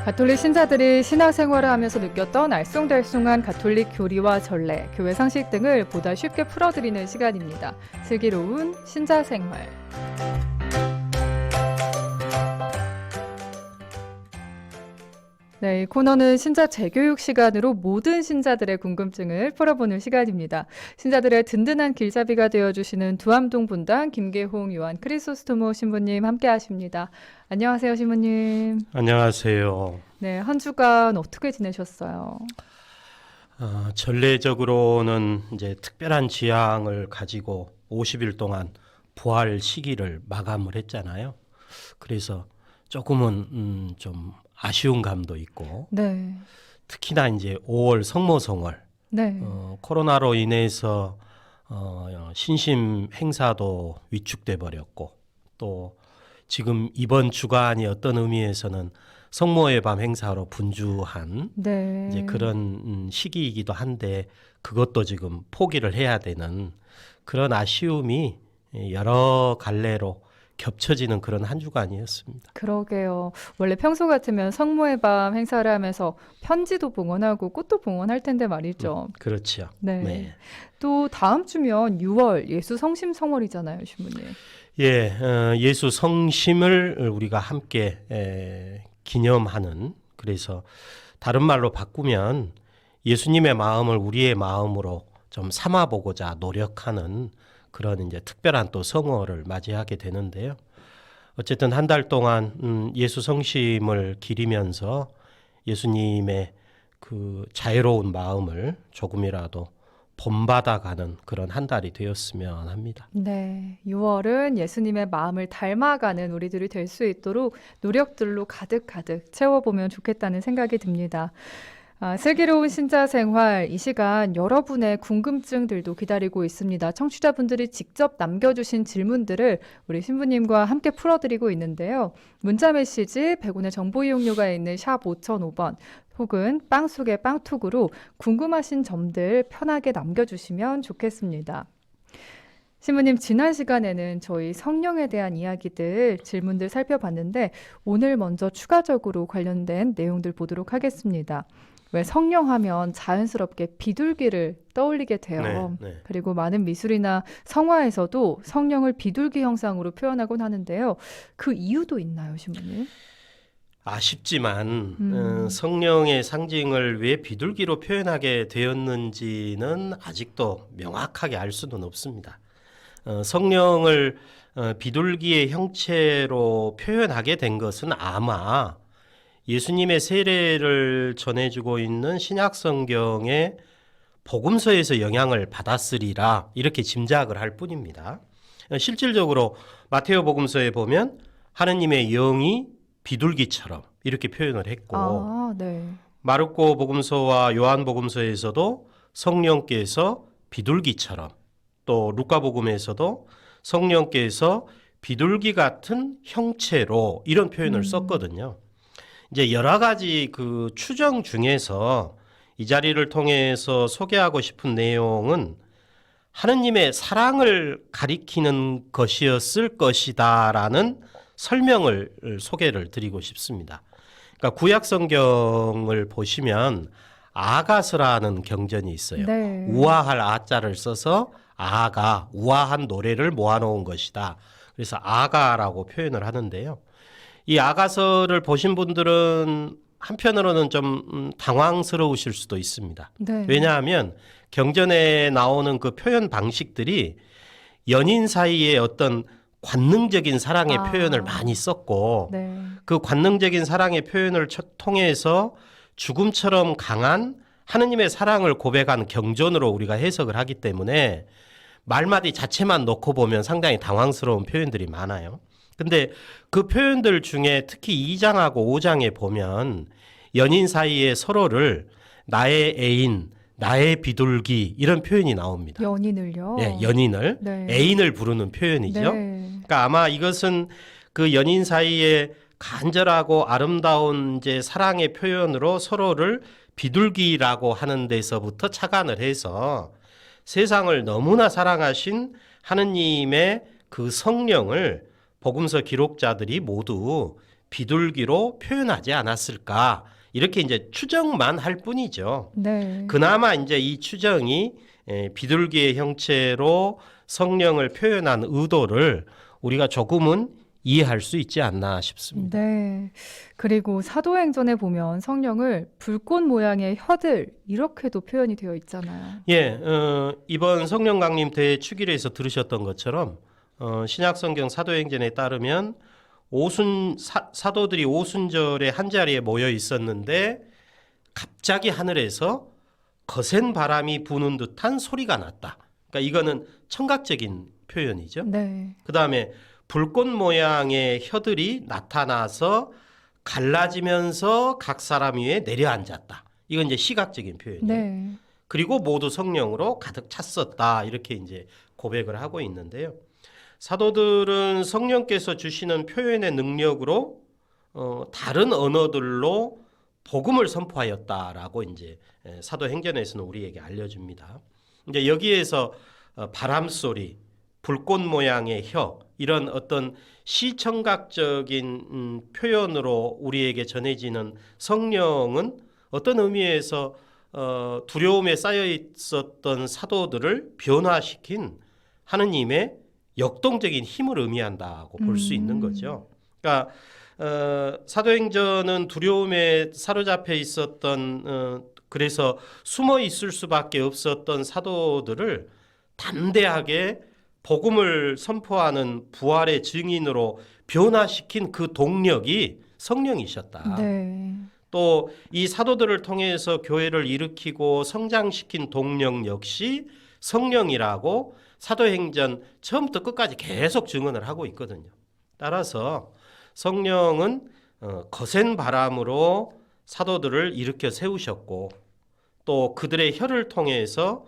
가톨릭 신자들이 신앙생활을 하면서 느꼈던 알쏭달쏭한 가톨릭 교리와 전례, 교회 상식 등을 보다 쉽게 풀어드리는 시간입니다. 슬기로운 신자생활. 네, 이 코너는 신자 재교육 시간으로 모든 신자들의 궁금증을 풀어보는 시간입니다. 신자들의 든든한 길잡이가 되어주시는 두암동 분당 김계홍 요한 크리소스토모 신부님 함께 하십니다. 안녕하세요, 신부님. 안녕하세요. 네, 한 주간 어떻게 지내셨어요? 전례적으로는 이제 특별한 지향을 가지고 50일 동안 부활 시기를 마감을 했잖아요. 그래서 조금은 좀 아쉬운 감도 있고, 네, 특히나 이제 5월 성모성월, 네, 코로나로 인해서 신심 행사도 위축돼 버렸고, 또 지금 이번 주간이 어떤 의미에서는 성모의 밤 행사로 분주한 네. 이제 그런 시기이기도 한데 그것도 지금 포기를 해야 되는 그런 아쉬움이 여러 갈래로 겹쳐지는 그런 한 주간이었습니다. 그러게요. 원래 평소 같으면 성모의 밤 행사를 하면서 편지도 봉헌하고 꽃도 봉헌할 텐데 말이죠. 그렇죠. 네. 네. 또 다음 주면 6월 예수 성심 성월이잖아요, 신부님. 예, 예수 성심을 우리가 함께 기념하는, 그래서 다른 말로 바꾸면 예수님의 마음을 우리의 마음으로 좀 삼아보고자 노력하는 그런 이제 특별한 또 성월을 맞이하게 되는데요. 어쨌든 한 달 동안 예수 성심을 기리면서 예수님의 그 자유로운 마음을 조금이라도 본받아가는 그런 한 달이 되었으면 합니다. 네, 6월은 예수님의 마음을 닮아가는 우리들이 될 수 있도록 노력들로 가득가득 채워보면 좋겠다는 생각이 듭니다. 슬기로운 신자 생활, 이 시간 여러분의 궁금증들도 기다리고 있습니다. 청취자분들이 직접 남겨주신 질문들을 우리 신부님과 함께 풀어드리고 있는데요. 문자 메시지 100원의 정보 이용료가 있는 샵 5005번 혹은 빵 속의 빵톡으로 궁금하신 점들 편하게 남겨주시면 좋겠습니다. 신부님, 지난 시간에는 저희 성령에 대한 이야기들, 질문들 살펴봤는데 오늘 먼저 추가적으로 관련된 내용들 보도록 하겠습니다. 왜 성령 하면 자연스럽게 비둘기를 떠올리게 돼요. 네. 그리고 많은 미술이나 성화에서도 성령을 비둘기 형상으로 표현하곤 하는데요. 그 이유도 있나요, 신부님? 아쉽지만 성령의 상징을 왜 비둘기로 표현하게 되었는지는 아직도 명확하게 알 수는 없습니다. 성령을 비둘기의 형체로 표현하게 된 것은 아마 예수님의 세례를 전해주고 있는 신약 성경의 복음서에서 영향을 받았으리라 이렇게 짐작을 할 뿐입니다. 실질적으로 마테오 복음서에 보면 하느님의 영이 비둘기처럼 이렇게 표현을 했고, 네. 마르코 복음서와 요한 복음서에서도 성령께서 비둘기처럼, 또 루카 복음에서도 성령께서 비둘기 같은 형체로 이런 표현을 썼거든요. 이제 여러 가지 그 추정 중에서 이 자리를 통해서 소개하고 싶은 내용은 하느님의 사랑을 가리키는 것이었을 것이다라는 설명을 소개를 드리고 싶습니다. 그러니까 구약 성경을 보시면 아가스라는 경전이 있어요. 네. 우아할 아자를 써서 아가, 우아한 노래를 모아놓은 것이다. 그래서 아가라고 표현을 하는데요. 이 아가서를 보신 분들은 한편으로는 좀 당황스러우실 수도 있습니다. 네. 왜냐하면 경전에 나오는 그 표현 방식들이 연인 사이의 어떤 관능적인 사랑의 표현을 많이 썼고, 네. 그 관능적인 사랑의 표현을 통해서 죽음처럼 강한 하느님의 사랑을 고백한 경전으로 우리가 해석을 하기 때문에 말마디 자체만 놓고 보면 상당히 당황스러운 표현들이 많아요. 근데 그 표현들 중에 특히 2장하고 5장에 보면 연인 사이에 서로를 나의 애인, 나의 비둘기 이런 표현이 나옵니다. 연인을요? 네, 연인을, 네. 애인을 부르는 표현이죠. 네. 그러니까 아마 이것은 그 연인 사이에 간절하고 아름다운 이제 사랑의 표현으로 서로를 비둘기라고 하는 데서부터 착안을 해서 세상을 너무나 사랑하신 하느님의 그 성령을 복음서 기록자들이 모두 비둘기로 표현하지 않았을까? 이렇게 이제 추정만 할 뿐이죠. 네. 그나마 이제 이 추정이 비둘기의 형체로 성령을 표현한 의도를 우리가 조금은 이해할 수 있지 않나 싶습니다. 네. 그리고 사도행전에 보면 성령을 불꽃 모양의 혀들 이렇게도 표현이 되어 있잖아요. 예, 이번 성령 강림 대축일에서 들으셨던 것처럼 신약 성경 사도행전에 따르면 사도들이 오순절에 한 자리에 모여 있었는데 갑자기 하늘에서 거센 바람이 부는 듯한 소리가 났다. 그러니까 이거는 청각적인 표현이죠. 네. 그 다음에 불꽃 모양의 혀들이 나타나서 갈라지면서 각 사람 위에 내려앉았다. 이건 이제 시각적인 표현이에요. 네. 그리고 모두 성령으로 가득 찼었다. 이렇게 이제 고백을 하고 있는데요. 사도들은 성령께서 주시는 표현의 능력으로 다른 언어들로 복음을 선포하였다라고 이제 사도행전에서는 우리에게 알려줍니다. 이제 여기에서 바람 소리, 불꽃 모양의 혀 이런 어떤 시청각적인 표현으로 우리에게 전해지는 성령은 어떤 의미에서 두려움에 쌓여 있었던 사도들을 변화시킨 하느님의 역동적인 힘을 의미한다고 볼 수 있는 거죠. 그러니까 사도행전은 두려움에 사로잡혀 있었던 그래서 숨어 있을 수밖에 없었던 사도들을 담대하게 복음을 선포하는 부활의 증인으로 변화시킨 그 동력이 성령이셨다. 네. 또 이 사도들을 통해서 교회를 일으키고 성장시킨 동력 역시 성령이라고 사도행전 처음부터 끝까지 계속 증언을 하고 있거든요. 따라서 성령은 거센 바람으로 사도들을 일으켜 세우셨고 또 그들의 혀를 통해서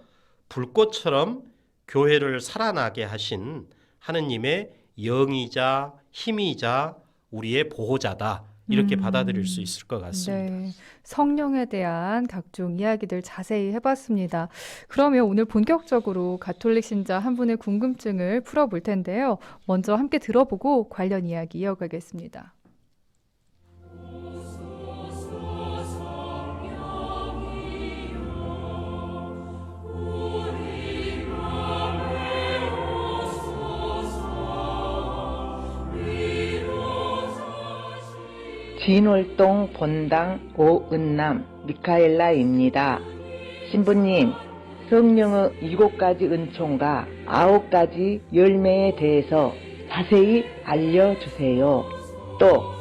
불꽃처럼 교회를 살아나게 하신 하느님의 영이자 힘이자 우리의 보호자다. 이렇게 받아들일 수 있을 것 같습니다. 네. 성령에 대한 각종 이야기들 자세히 해봤습니다. 그러면 오늘 본격적으로 가톨릭 신자 한 분의 궁금증을 풀어볼 텐데요. 먼저 함께 들어보고 관련 이야기 이어가겠습니다. 진월동 본당 오은남 미카엘라입니다. 신부님, 성령의 7가지 은총과 9가지 열매에 대해서 자세히 알려주세요. 또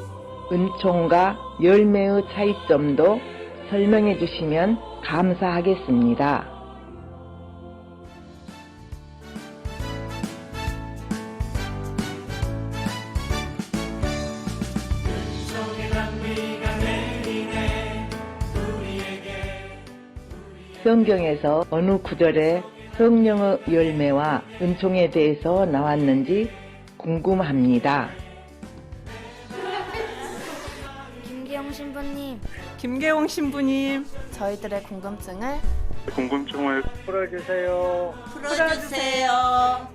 은총과 열매의 차이점도 설명해 주시면 감사하겠습니다. 성경에서 어느 구절에 성령의 열매와 은총에 대해서 나왔는지 궁금합니다. 김기영 신부님, 김계홍 신부님, 저희들의 궁금증을 풀어주세요.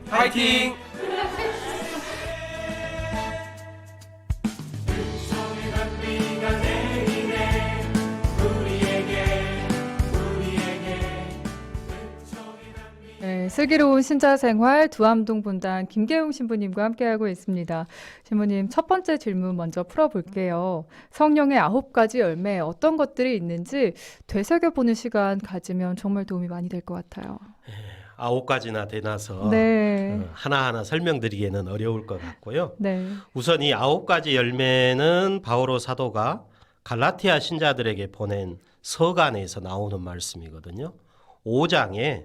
파이팅! 네, 슬기로운 신자 생활 두암동 본당 김계웅 신부님과 함께하고 있습니다. 신부님, 첫 번째 질문 먼저 풀어볼게요. 성령의 9가지 열매 어떤 것들이 있는지 되새겨보는 시간 가지면 정말 도움이 많이 될 것 같아요. 9가지나 되나서 네. 하나하나 설명드리기에는 어려울 것 같고요. 네. 우선 이 9가지 열매는 바오로 사도가 갈라티아 신자들에게 보낸 서간에서 나오는 말씀이거든요. 5장에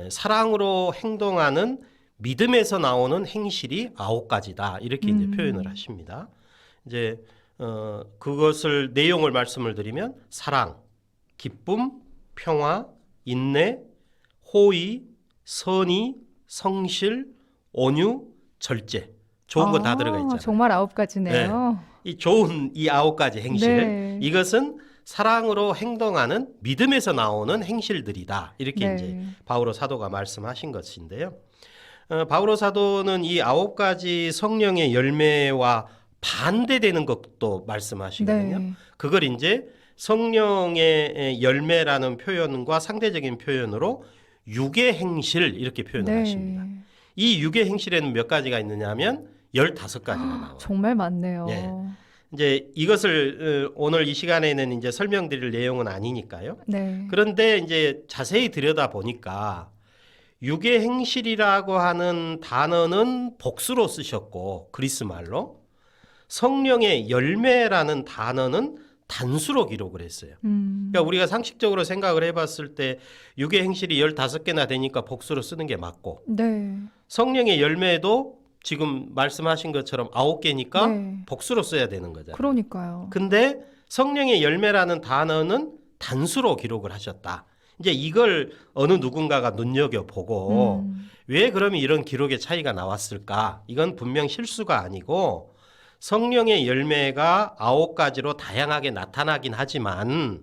사랑으로 행동하는 믿음에서 나오는 행실이 9가지다. 이렇게 이제 표현을 하십니다. 이제 그것을 내용을 말씀을 드리면 사랑, 기쁨, 평화, 인내, 호의, 선의, 성실, 온유, 절제. 좋은 건 다 들어가 있잖아요. 정말 9가지네요. 이 좋은 이 9가지 행실, 네. 이것은 사랑으로 행동하는 믿음에서 나오는 행실들이다. 이렇게 네. 이제 바오로 사도가 말씀하신 것인데요. 바오로 사도는 이 9가지 성령의 열매와 반대되는 것도 말씀하시거든요. 네. 그걸 이제 성령의 열매라는 표현과 상대적인 표현으로 육의 행실 이렇게 표현을 네. 하십니다. 이 육의 행실에는 몇 가지가 있느냐 하면 15가지가 나와요. 정말 많네요. 네. 이제 이것을 오늘 이 시간에는 이제 설명드릴 내용은 아니니까요. 네. 그런데 이제 자세히 들여다 보니까 육의 행실이라고 하는 단어는 복수로 쓰셨고 그리스 말로 성령의 열매라는 단어는 단수로 기록을 했어요. 그러니까 우리가 상식적으로 생각을 해봤을 때 육의 행실이 15개나 되니까 복수로 쓰는 게 맞고 네. 성령의 열매도 지금 말씀하신 것처럼 9개니까 네. 복수로 써야 되는 거잖아요. 그러니까요. 근데 성령의 열매라는 단어는 단수로 기록을 하셨다. 이제 이걸 어느 누군가가 눈여겨보고 왜 그러면 이런 기록의 차이가 나왔을까? 이건 분명 실수가 아니고 성령의 열매가 9가지로 다양하게 나타나긴 하지만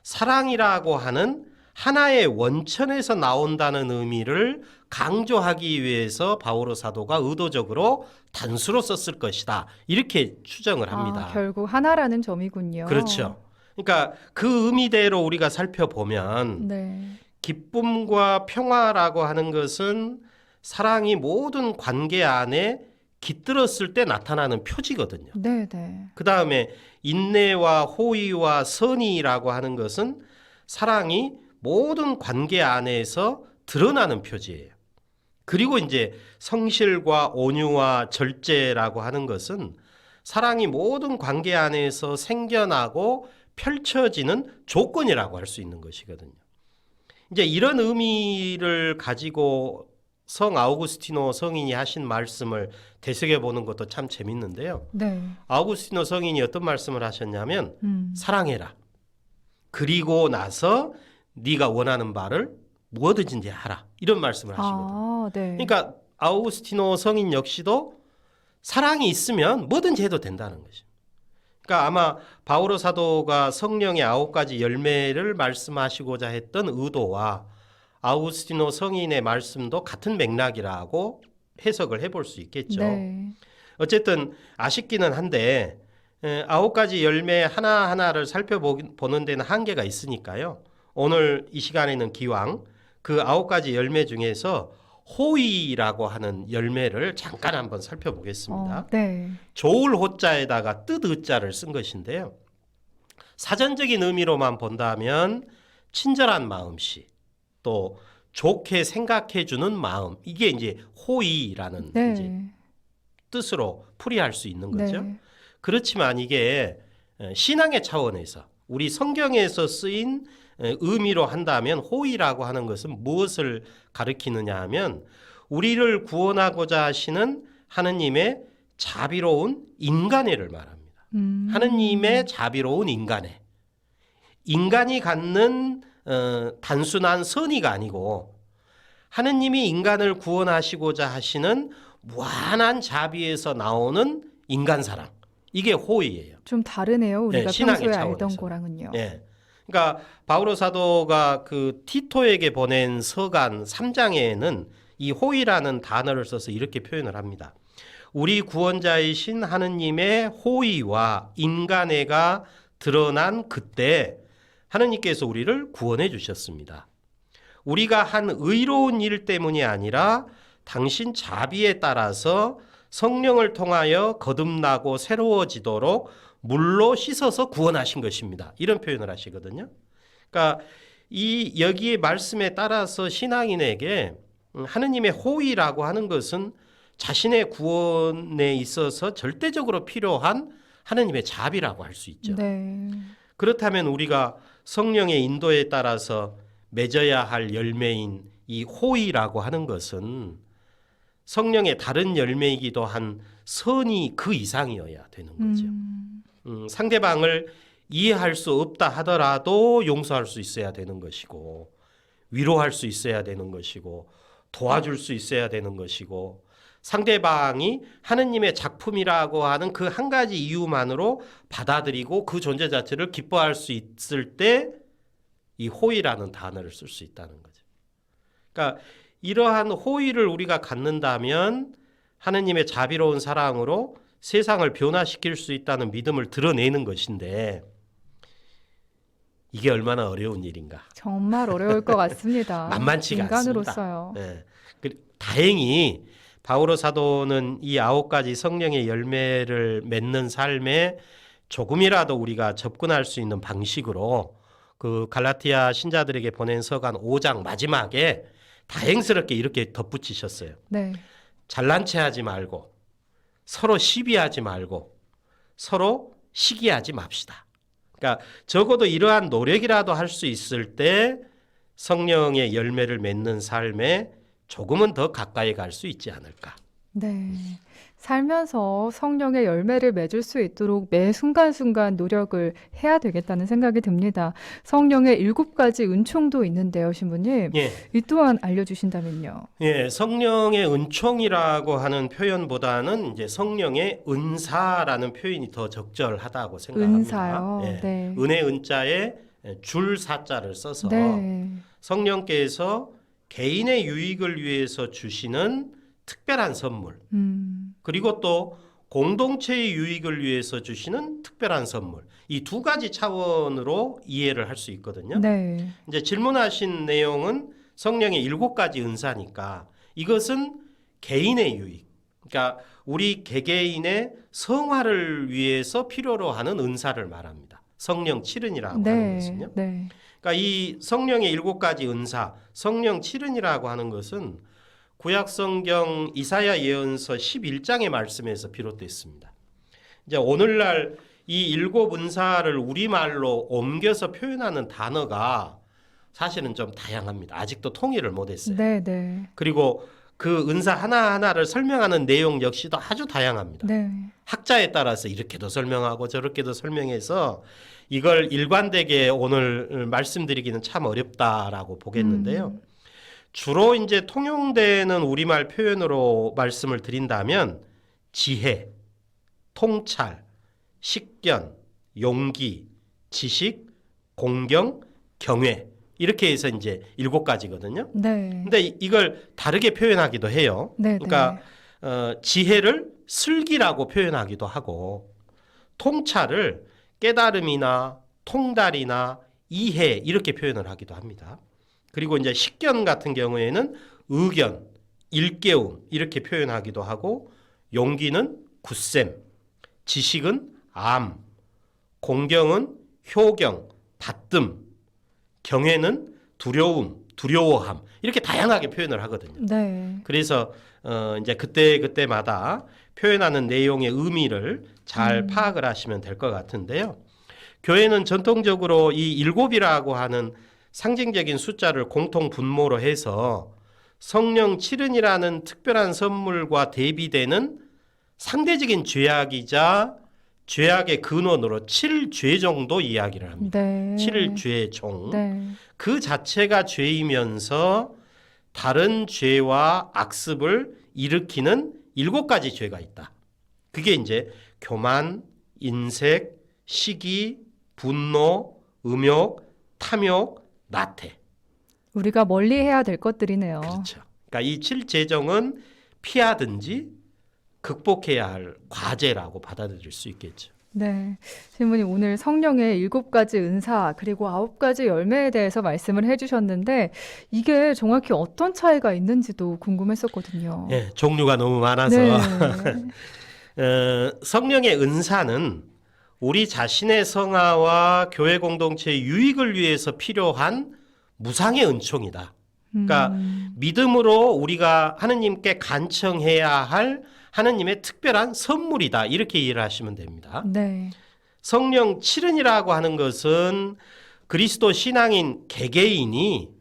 사랑이라고 하는 하나의 원천에서 나온다는 의미를 강조하기 위해서 바오로 사도가 의도적으로 단수로 썼을 것이다. 이렇게 추정을 합니다. 결국 하나라는 점이군요. 그렇죠. 그러니까 그 의미대로 우리가 살펴보면 네. 기쁨과 평화라고 하는 것은 사랑이 모든 관계 안에 깃들었을 때 나타나는 표지거든요. 네, 네. 그 다음에 인내와 호의와 선의라고 하는 것은 사랑이 모든 관계 안에서 드러나는 표지예요. 그리고 이제 성실과 온유와 절제라고 하는 것은 사랑이 모든 관계 안에서 생겨나고 펼쳐지는 조건이라고 할 수 있는 것이거든요. 이제 이런 의미를 가지고 성 아우구스티노 성인이 하신 말씀을 되새겨 보는 것도 참 재밌는데요. 네. 아우구스티노 성인이 어떤 말씀을 하셨냐면 사랑해라. 그리고 나서 네가 원하는 바를 무엇이든지 하라. 이런 말씀을 하시거든요. 네. 그러니까 아우구스티노 성인 역시도 사랑이 있으면 뭐든지 해도 된다는 거죠. 그러니까 아마 바오로 사도가 성령의 9가지 열매를 말씀하시고자 했던 의도와 아우구스티노 성인의 말씀도 같은 맥락이라고 해석을 해볼 수 있겠죠. 네. 어쨌든 아쉽기는 한데 9가지 열매 하나하나를 살펴보는 데는 한계가 있으니까요. 오늘 이 시간에는 기왕 그 9가지 열매 중에서 호의라고 하는 열매를 잠깐 한번 살펴보겠습니다. 네. 좋을 호자에다가 뜻 의자를 쓴 것인데요. 사전적인 의미로만 본다면 친절한 마음씨, 또 좋게 생각해주는 마음, 이게 이제 호의라는 네. 이제 뜻으로 풀이할 수 있는 거죠. 네. 그렇지만 이게 신앙의 차원에서 우리 성경에서 쓰인 의미로 한다면 호의라고 하는 것은 무엇을 가리키느냐 하면 우리를 구원하고자 하시는 하느님의 자비로운 인간애를 말합니다. 하느님의 자비로운 인간애. 인간이 갖는 단순한 선의가 아니고 하느님이 인간을 구원하시고자 하시는 무한한 자비에서 나오는 인간 사랑. 이게 호의예요. 좀 다르네요. 우리가 신앙의 평소에 알던 차원에서. 거랑은요. 예. 그러니까 바오로 사도가 그 티토에게 보낸 서간 3장에는 이 호의라는 단어를 써서 이렇게 표현을 합니다. 우리 구원자이신 하느님의 호의와 인간애가 드러난 그때 하느님께서 우리를 구원해 주셨습니다. 우리가 한 의로운 일 때문이 아니라 당신 자비에 따라서 성령을 통하여 거듭나고 새로워지도록 물로 씻어서 구원하신 것입니다. 이런 표현을 하시거든요. 그러니까 이 여기의 말씀에 따라서 신앙인에게 하느님의 호의라고 하는 것은 자신의 구원에 있어서 절대적으로 필요한 하느님의 자비라고 할 수 있죠. 네. 그렇다면 우리가 성령의 인도에 따라서 맺어야 할 열매인 이 호의라고 하는 것은 성령의 다른 열매이기도 한 선이 그 이상이어야 되는 거죠. 상대방을 이해할 수 없다 하더라도 용서할 수 있어야 되는 것이고 위로할 수 있어야 되는 것이고 도와줄 수 있어야 되는 것이고 상대방이 하느님의 작품이라고 하는 그 한 가지 이유만으로 받아들이고 그 존재 자체를 기뻐할 수 있을 때 이 호의라는 단어를 쓸 수 있다는 거죠. 그러니까 이러한 호의를 우리가 갖는다면 하느님의 자비로운 사랑으로 세상을 변화시킬 수 있다는 믿음을 드러내는 것인데 이게 얼마나 어려운 일인가. 정말 어려울 것 같습니다. 만만치가 인간으로서요. 않습니다. 다행히 바오로 사도는 이 9가지 성령의 열매를 맺는 삶에 조금이라도 우리가 접근할 수 있는 방식으로 그 갈라티아 신자들에게 보낸 서간 5장 마지막에 다행스럽게 이렇게 덧붙이셨어요. 네. 잘난 체하지 말고 서로 시비하지 말고 서로 시기하지 맙시다. 그러니까 적어도 이러한 노력이라도 할 수 있을 때 성령의 열매를 맺는 삶에 조금은 더 가까이 갈 수 있지 않을까. 네. 살면서 성령의 열매를 맺을 수 있도록 매 순간순간 노력을 해야 되겠다는 생각이 듭니다. 성령의 7가지 은총도 있는데요, 신부님. 예, 이 또한 알려주신다면요. 예, 성령의 은총이라고 하는 표현보다는 이제 성령의 은사라는 표현이 더 적절하다고 생각합니다. 은사요. 예, 네. 은혜 은자에 줄 사자를 써서 네. 성령께서 개인의 유익을 위해서 주시는 특별한 선물, 그리고 또 공동체의 유익을 위해서 주시는 특별한 선물, 이 2가지 차원으로 이해를 할 수 있거든요. 네. 이제 질문하신 내용은 성령의 7가지 은사니까 이것은 개인의 유익, 그러니까 우리 개개인의 성화를 위해서 필요로 하는 은사를 말합니다. 성령 7은이라고 하는 것은요. 네. 그러니까 이 성령의 7가지 은사, 성령 7은이라고 하는 것은 구약 성경 이사야 예언서 11장의 말씀에서 비롯됐습니다. 이제 오늘날 이 7 은사를 우리말로 옮겨서 표현하는 단어가 사실은 좀 다양합니다. 아직도 통일을 못했어요. 네. 네. 그리고 그 은사 하나하나를 설명하는 내용 역시도 아주 다양합니다. 네. 학자에 따라서 이렇게도 설명하고 저렇게도 설명해서 이걸 일관되게 오늘 말씀드리기는 참 어렵다라고 보겠는데요. 주로 이제 통용되는 우리말 표현으로 말씀을 드린다면 지혜, 통찰, 식견, 용기, 지식, 공경, 경외 이렇게 해서 이제 7가지거든요. 네. 근데 이걸 다르게 표현하기도 해요. 네. 그러니까 지혜를 슬기라고 표현하기도 하고 통찰을 깨달음이나 통달이나 이해 이렇게 표현을 하기도 합니다. 그리고 이제 식견 같은 경우에는 의견, 일깨움 이렇게 표현하기도 하고 용기는 굳셈, 지식은 암, 공경은 효경, 받듦, 경외는 두려움, 두려워함 이렇게 다양하게 표현을 하거든요. 네. 그래서 이제 그때마다 표현하는 내용의 의미를 잘 파악을 하시면 될 것 같은데요. 교회는 전통적으로 이 7이라고 하는 상징적인 숫자를 공통 분모로 해서 성령 7은이라는 특별한 선물과 대비되는 상대적인 죄악이자 죄악의 근원으로 7죄 정도 이야기를 합니다. 네. 7죄종. 네. 그 자체가 죄이면서 다른 죄와 악습을 일으키는 7가지 죄가 있다. 그게 이제 교만, 인색, 시기, 분노, 음욕, 탐욕, 나태. 우리가 멀리 해야 될 것들이네요. 그렇죠. 그러니까 이 7죄종은 피하든지 극복해야 할 과제라고 받아들일 수 있겠죠. 네. 신부님 오늘 성령의 7가지 은사 그리고 9가지 열매에 대해서 말씀을 해주셨는데 이게 정확히 어떤 차이가 있는지도 궁금했었거든요. 네, 종류가 너무 많아서 네. 성령의 은사는 우리 자신의 성화와 교회 공동체의 유익을 위해서 필요한 무상의 은총이다. 그러니까 믿음으로 우리가 하느님께 간청해야 할 하느님의 특별한 선물이다. 이렇게 이해를 하시면 됩니다. 네. 성령 7은이라고 하는 것은 그리스도 신앙인 개개인이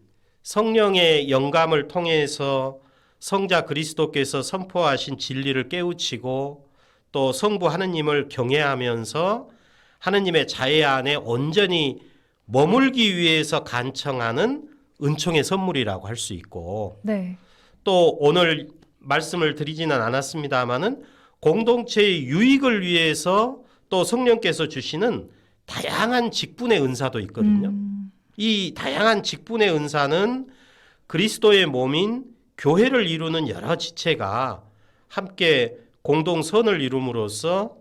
성령의 영감을 통해서 성자 그리스도께서 선포하신 진리를 깨우치고 또 성부 하느님을 경외하면서 하느님의 자애 안에 온전히 머물기 위해서 간청하는 은총의 선물이라고 할 수 있고 네. 또 오늘 말씀을 드리지는 않았습니다마는 공동체의 유익을 위해서 또 성령께서 주시는 다양한 직분의 은사도 있거든요. 이 다양한 직분의 은사는 그리스도의 몸인 교회를 이루는 여러 지체가 함께 공동선을 이룸으로써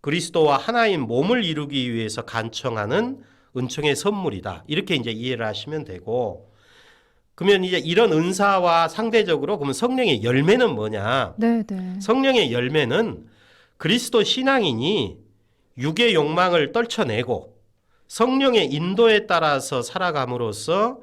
그리스도와 하나인 몸을 이루기 위해서 간청하는 은총의 선물이다. 이렇게 이제 이해를 하시면 되고, 그러면 이제 이런 은사와 상대적으로 그러면 성령의 열매는 뭐냐? 네, 네. 성령의 열매는 그리스도 신앙인이 육의 욕망을 떨쳐내고 성령의 인도에 따라서 살아감으로써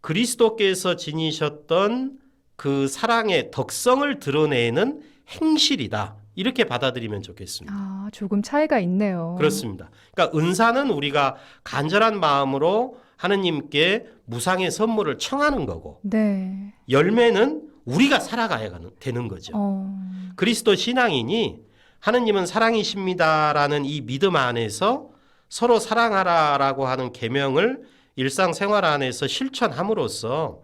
그리스도께서 지니셨던 그 사랑의 덕성을 드러내는 행실이다. 이렇게 받아들이면 좋겠습니다. 아, 조금 차이가 있네요. 그렇습니다. 그러니까 은사는 우리가 간절한 마음으로 하느님께 무상의 선물을 청하는 거고, 네. 열매는 우리가 살아가야 되는 거죠. 그리스도 신앙인이 하느님은 사랑이십니다라는 이 믿음 안에서 서로 사랑하라라고 하는 계명을 일상생활 안에서 실천함으로써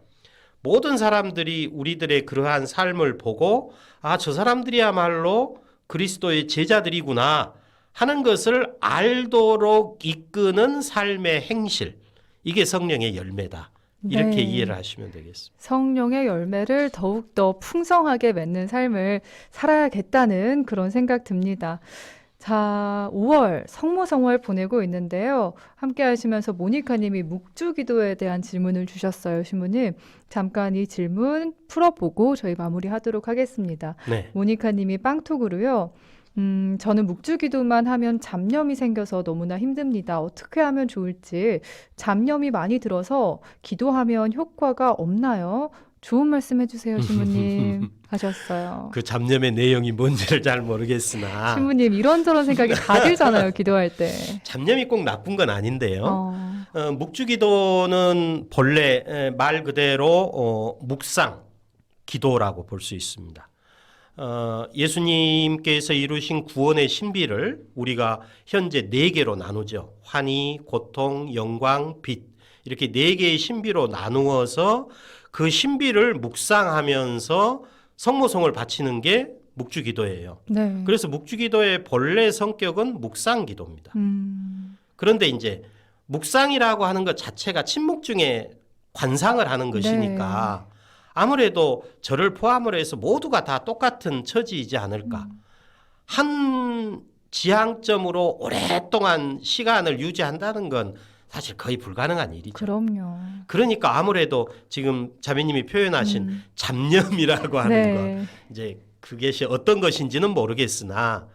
모든 사람들이 우리들의 그러한 삶을 보고 아, 저 사람들이야말로 그리스도의 제자들이구나 하는 것을 알도록 이끄는 삶의 행실, 이게 성령의 열매다. 이렇게 네. 이해를 하시면 되겠습니다. 성령의 열매를 더욱더 풍성하게 맺는 삶을 살아야겠다는 그런 생각 듭니다. 자, 5월 성모성월 보내고 있는데요. 함께 하시면서 모니카님이 묵주기도에 대한 질문을 주셨어요, 신부님. 잠깐 이 질문 풀어보고 저희 마무리하도록 하겠습니다. 네. 모니카님이 빵톡으로요. 저는 묵주기도만 하면 잡념이 생겨서 너무나 힘듭니다. 어떻게 하면 좋을지. 잡념이 많이 들어서 기도하면 효과가 없나요? 좋은 말씀 해주세요, 신부님. 하셨어요. 그 잡념의 내용이 뭔지를 잘 모르겠으나 신부님, 이런저런 생각이 다 들잖아요, 기도할 때. 잡념이 꼭 나쁜 건 아닌데요. 어, 묵주기도는 본래 말 그대로 묵상 기도라고 볼 수 있습니다. 예수님께서 이루신 구원의 신비를 우리가 현재 4개로 나누죠. 환희, 고통, 영광, 빛, 이렇게 4개의 신비로 나누어서 그 신비를 묵상하면서 성모성을 바치는 게 묵주기도예요. 네. 그래서 묵주기도의 본래 성격은 묵상기도입니다. 그런데 이제 묵상이라고 하는 것 자체가 침묵 중에 관상을 하는 것이니까 아무래도 저를 포함을 해서 모두가 다 똑같은 처지이지 않을까. 한 지향점으로 오랫동안 시간을 유지한다는 건 사실 거의 불가능한 일이죠. 그럼요. 그러니까 아무래도 지금 자매님이 표현하신 잡념이라고 하는 네. 것, 이제 그것이 어떤 것인지는 모르겠으나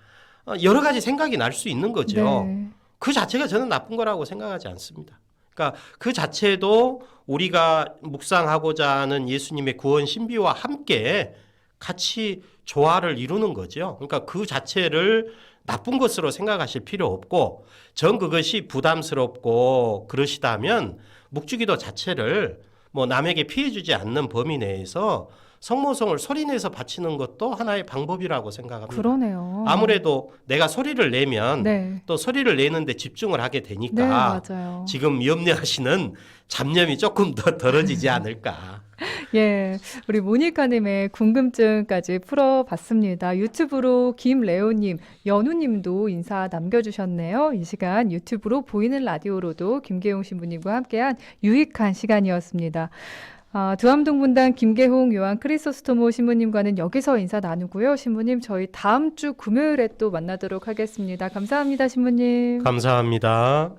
여러 가지 생각이 날 수 있는 거죠. 네. 그 자체가 저는 나쁜 거라고 생각하지 않습니다. 그러니까 그 자체도 우리가 묵상하고자 하는 예수님의 구원 신비와 함께 같이 조화를 이루는 거죠. 그러니까 그 자체를 나쁜 것으로 생각하실 필요 없고, 전 그것이 부담스럽고 그러시다면 묵주기도 자체를 뭐 남에게 피해 주지 않는 범위 내에서 성모성을 소리내서 바치는 것도 하나의 방법이라고 생각합니다. 그러네요. 아무래도 내가 소리를 내면 네. 또 소리를 내는데 집중을 하게 되니까 네, 맞아요. 지금 염려하시는 잡념이 조금 더 덜어지지 않을까. 예, 우리 모니카님의 궁금증까지 풀어봤습니다. 유튜브로 김레오님, 연우님도 인사 남겨주셨네요. 이 시간 유튜브로 보이는 라디오로도 김계용 신부님과 함께한 유익한 시간이었습니다. 두암동분당 김계홍 요한 크리소스토모 신부님과는 여기서 인사 나누고요. 신부님, 저희 다음 주 금요일에 또 만나도록 하겠습니다. 감사합니다, 신부님. 감사합니다.